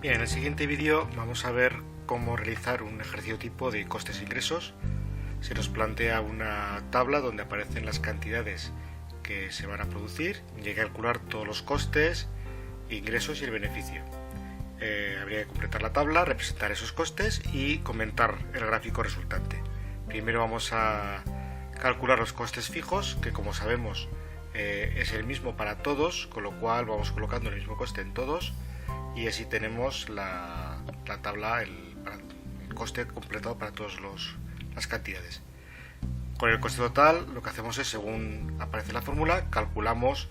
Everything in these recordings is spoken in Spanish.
Bien, en el siguiente vídeo vamos a ver cómo realizar un ejercicio tipo de costes e ingresos. Se nos plantea una tabla donde aparecen las cantidades que se van a producir y hay que calcular todos los costes, ingresos y el beneficio. Habría que completar la tabla, representar esos costes y comentar el gráfico resultante. Primero vamos a calcular los costes fijos, que como sabemos es el mismo para todos, con lo cual vamos colocando el mismo coste en todos y así tenemos la tabla, el coste completado para todas las cantidades. Con el coste total lo que hacemos es, según aparece la fórmula, calculamos,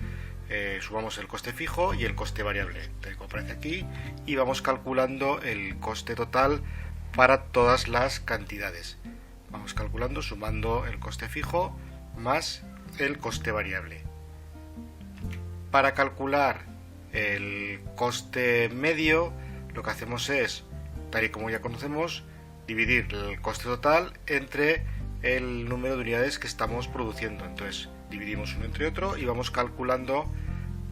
sumamos el coste fijo y el coste variable, tal como aparece aquí, y vamos calculando el coste total para todas las cantidades. Vamos calculando, sumando el coste fijo más el coste variable. Para calcular el coste medio, lo que hacemos es, tal y como ya conocemos, dividir el coste total entre el número de unidades que estamos produciendo. Entonces dividimos uno entre otro y vamos calculando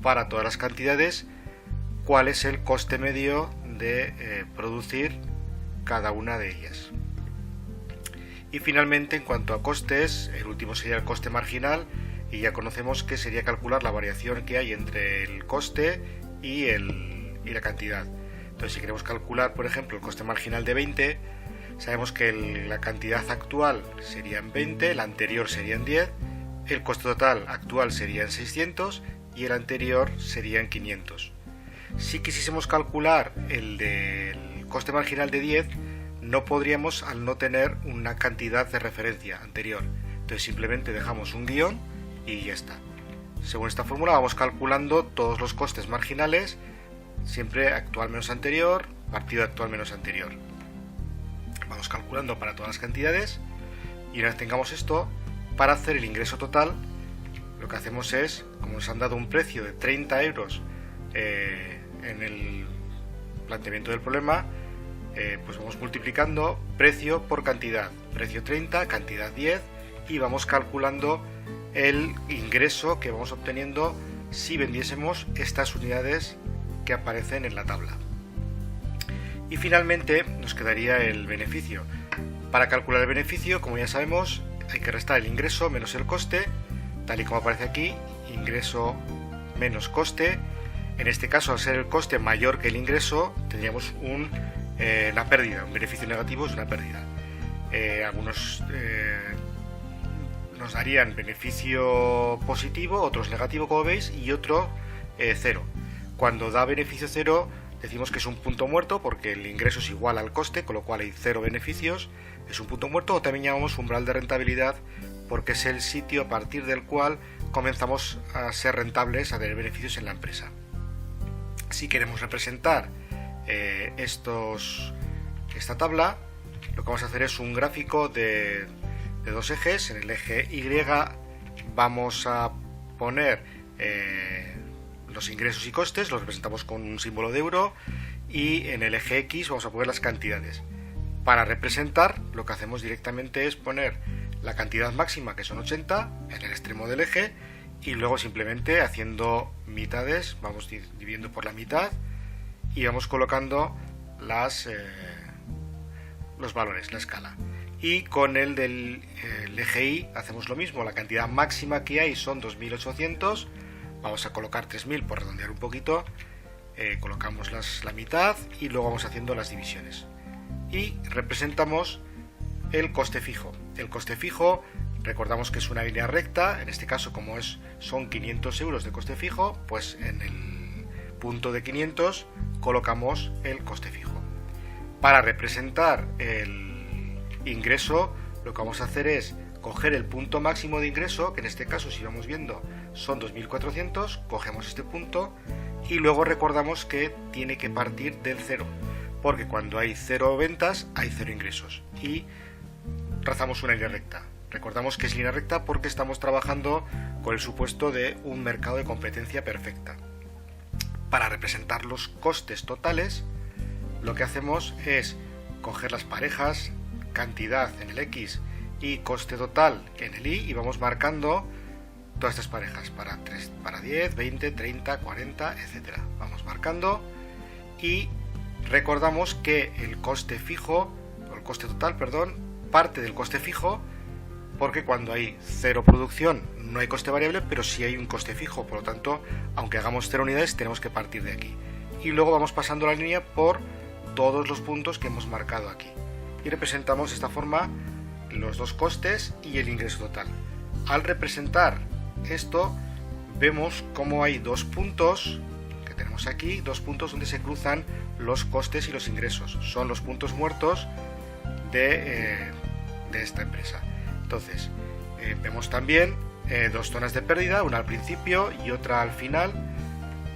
para todas las cantidades cuál es el coste medio de producir cada una de ellas. Y finalmente, en cuanto a costes, el último sería el coste marginal, y ya conocemos que sería calcular la variación que hay entre el coste y la cantidad. Entonces, si queremos calcular, por ejemplo, el coste marginal de 20, sabemos que la cantidad actual sería en 20, la anterior sería en 10, el coste total actual sería en 600 y el anterior sería en 500. Si quisiésemos calcular el del coste marginal de 10, no podríamos al no tener una cantidad de referencia anterior. Entonces simplemente dejamos un guión y ya está. Según esta fórmula vamos calculando todos los costes marginales, siempre actual menos anterior, partido de actual menos anterior. Vamos calculando para todas las cantidades y una vez tengamos esto, para hacer el ingreso total, lo que hacemos es, como nos han dado un precio de 30 euros en el planteamiento del problema, pues vamos multiplicando precio por cantidad, precio 30, cantidad 10, y vamos calculando el ingreso que vamos obteniendo si vendiésemos estas unidades que aparecen en la tabla. Y finalmente nos quedaría el beneficio. Para calcular el beneficio, como ya sabemos, hay que restar el ingreso menos el coste, tal y como aparece aquí, ingreso menos coste. En este caso, al ser el coste mayor que el ingreso, tendríamos una pérdida, un beneficio negativo es una pérdida. Algunos nos darían beneficio positivo, otros negativo, como veis, y otro cero. Cuando da beneficio cero, decimos que es un punto muerto porque el ingreso es igual al coste, con lo cual hay cero beneficios, es un punto muerto, o también llamamos umbral de rentabilidad porque es el sitio a partir del cual comenzamos a ser rentables, a tener beneficios en la empresa. Si queremos representar esta tabla, lo que vamos a hacer es un gráfico de dos ejes. En el eje Y vamos a poner los ingresos y costes, los representamos con un símbolo de euro, y en el eje X vamos a poner las cantidades. Para representar, lo que hacemos directamente es poner la cantidad máxima, que son 80, en el extremo del eje, y luego simplemente haciendo mitades, vamos dividiendo por la mitad y vamos colocando los valores, la escala. Y con el del eje Y hacemos lo mismo, la cantidad máxima que hay son 2800, vamos a colocar 3000 por redondear un poquito, colocamos la mitad y luego vamos haciendo las divisiones. Y representamos el coste fijo. El coste fijo, recordamos que es una línea recta, en este caso como son 500 euros de coste fijo, pues en el punto de 500 colocamos el coste fijo. Para representar el ingreso, lo que vamos a hacer es coger el punto máximo de ingreso, que en este caso, si vamos viendo, son 2400, cogemos este punto y luego recordamos que tiene que partir del cero, porque cuando hay cero ventas hay cero ingresos, y trazamos una línea recta. Recordamos que es línea recta porque estamos trabajando con el supuesto de un mercado de competencia perfecta. Para representar los costes totales, lo que hacemos es coger las parejas, cantidad en el X y coste total en el Y, y vamos marcando todas estas parejas para 10, 20, 30, 40, etc. Vamos marcando y Recordamos que el coste fijo, o el coste total, perdón, parte del coste fijo, porque cuando hay cero producción no hay coste variable, pero sí hay un coste fijo, por lo tanto, aunque hagamos 0 unidades, tenemos que partir de aquí. Y luego vamos pasando la línea por todos los puntos que hemos marcado aquí. Y representamos de esta forma los dos costes y el ingreso total. Al representar esto, vemos cómo hay dos puntos, que tenemos aquí, dos puntos donde se cruzan los costes y los ingresos. Son los puntos muertos de esta empresa. Entonces, vemos también dos zonas de pérdida, una al principio y otra al final.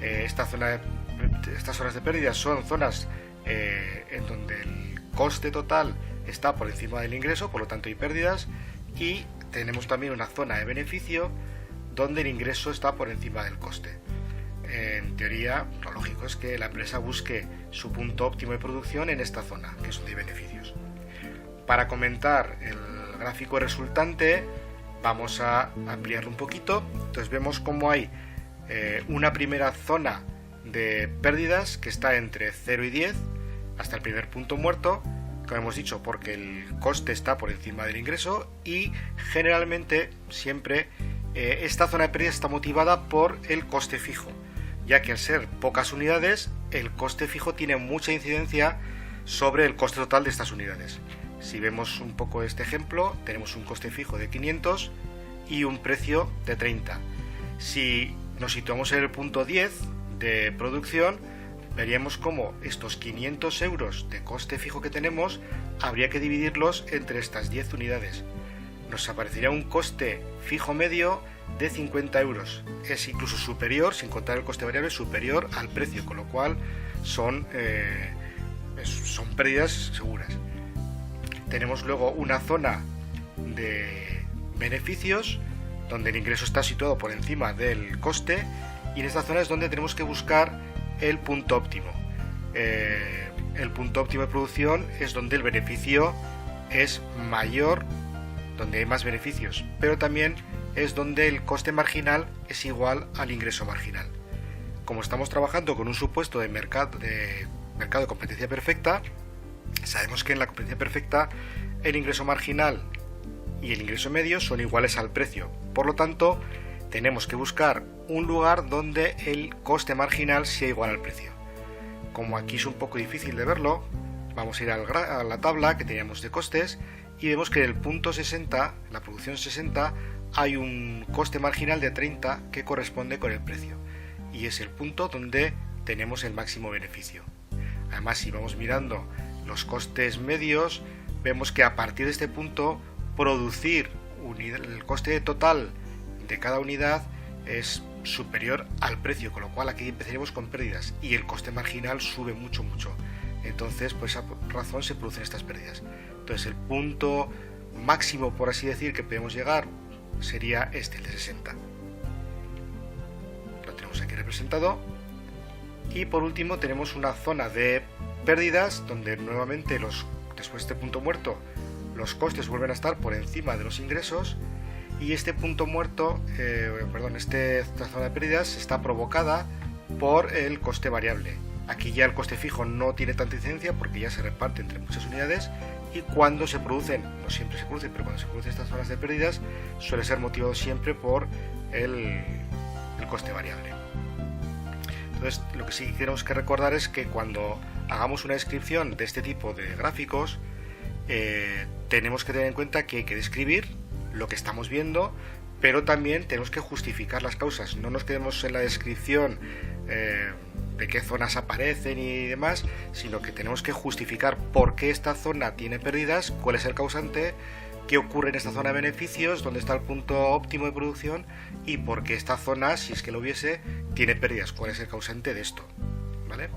Estas zonas de pérdida son zonas en donde el coste total está por encima del ingreso, por lo tanto hay pérdidas, y tenemos también una zona de beneficio donde el ingreso está por encima del coste. En teoría, lo lógico es que la empresa busque su punto óptimo de producción en esta zona, que es donde hay beneficios. Para comentar el gráfico resultante, vamos a ampliarlo un poquito. Entonces vemos cómo hay una primera zona de pérdidas que está entre 0 y 10 hasta el primer punto muerto, como hemos dicho, porque el coste está por encima del ingreso, y generalmente siempre esta zona de pérdidas está motivada por el coste fijo, ya que al ser pocas unidades el coste fijo tiene mucha incidencia sobre el coste total de estas unidades. Si vemos un poco este ejemplo, tenemos un coste fijo de 500 y un precio de 30. Si nos situamos en el punto 10 de producción, veríamos cómo estos 500 euros de coste fijo que tenemos habría que dividirlos entre estas 10 unidades. Nos aparecería un coste fijo medio de 50 euros. Es incluso superior, sin contar el coste variable, superior al precio, con lo cual son pérdidas seguras. Tenemos luego una zona de beneficios donde el ingreso está situado por encima del coste, y en esta zona es donde tenemos que buscar el punto óptimo. El punto óptimo de producción es donde el beneficio es mayor, donde hay más beneficios, pero también es donde el coste marginal es igual al ingreso marginal. Como estamos trabajando con un supuesto de mercado de competencia perfecta, sabemos que en la competencia perfecta el ingreso marginal y el ingreso medio son iguales al precio. Por lo tanto, tenemos que buscar un lugar donde el coste marginal sea igual al precio. Como aquí es un poco difícil de verlo, vamos a ir a la tabla que teníamos de costes y vemos que en el punto 60, la producción 60, hay un coste marginal de 30 que corresponde con el precio, y es el punto donde tenemos el máximo beneficio. Además, si vamos mirando los costes medios, vemos que a partir de este punto producir el coste total de cada unidad es superior al precio, con lo cual aquí empezaríamos con pérdidas y el coste marginal sube mucho. Entonces, por esa razón se producen estas pérdidas. Entonces, el punto máximo, por así decir, que podemos llegar sería este, el de 60. Lo tenemos aquí representado. Y por último tenemos una zona de pérdidas donde nuevamente después de este punto muerto los costes vuelven a estar por encima de los ingresos, y este punto muerto, esta zona de pérdidas está provocada por el coste variable. Aquí ya el coste fijo no tiene tanta incidencia porque ya se reparte entre muchas unidades, y cuando se producen, no siempre se producen, pero cuando se producen estas zonas de pérdidas suele ser motivado siempre por el coste variable. Entonces, lo que sí tenemos que recordar es que cuando hagamos una descripción de este tipo de gráficos, tenemos que tener en cuenta que hay que describir lo que estamos viendo, pero también tenemos que justificar las causas. No nos quedemos en la descripción de qué zonas aparecen y demás, sino que tenemos que justificar por qué esta zona tiene pérdidas, cuál es el causante, qué ocurre en esta zona de beneficios, dónde está el punto óptimo de producción, y por qué esta zona, si es que lo hubiese, tiene pérdidas, cuál es el causante de esto, ¿vale?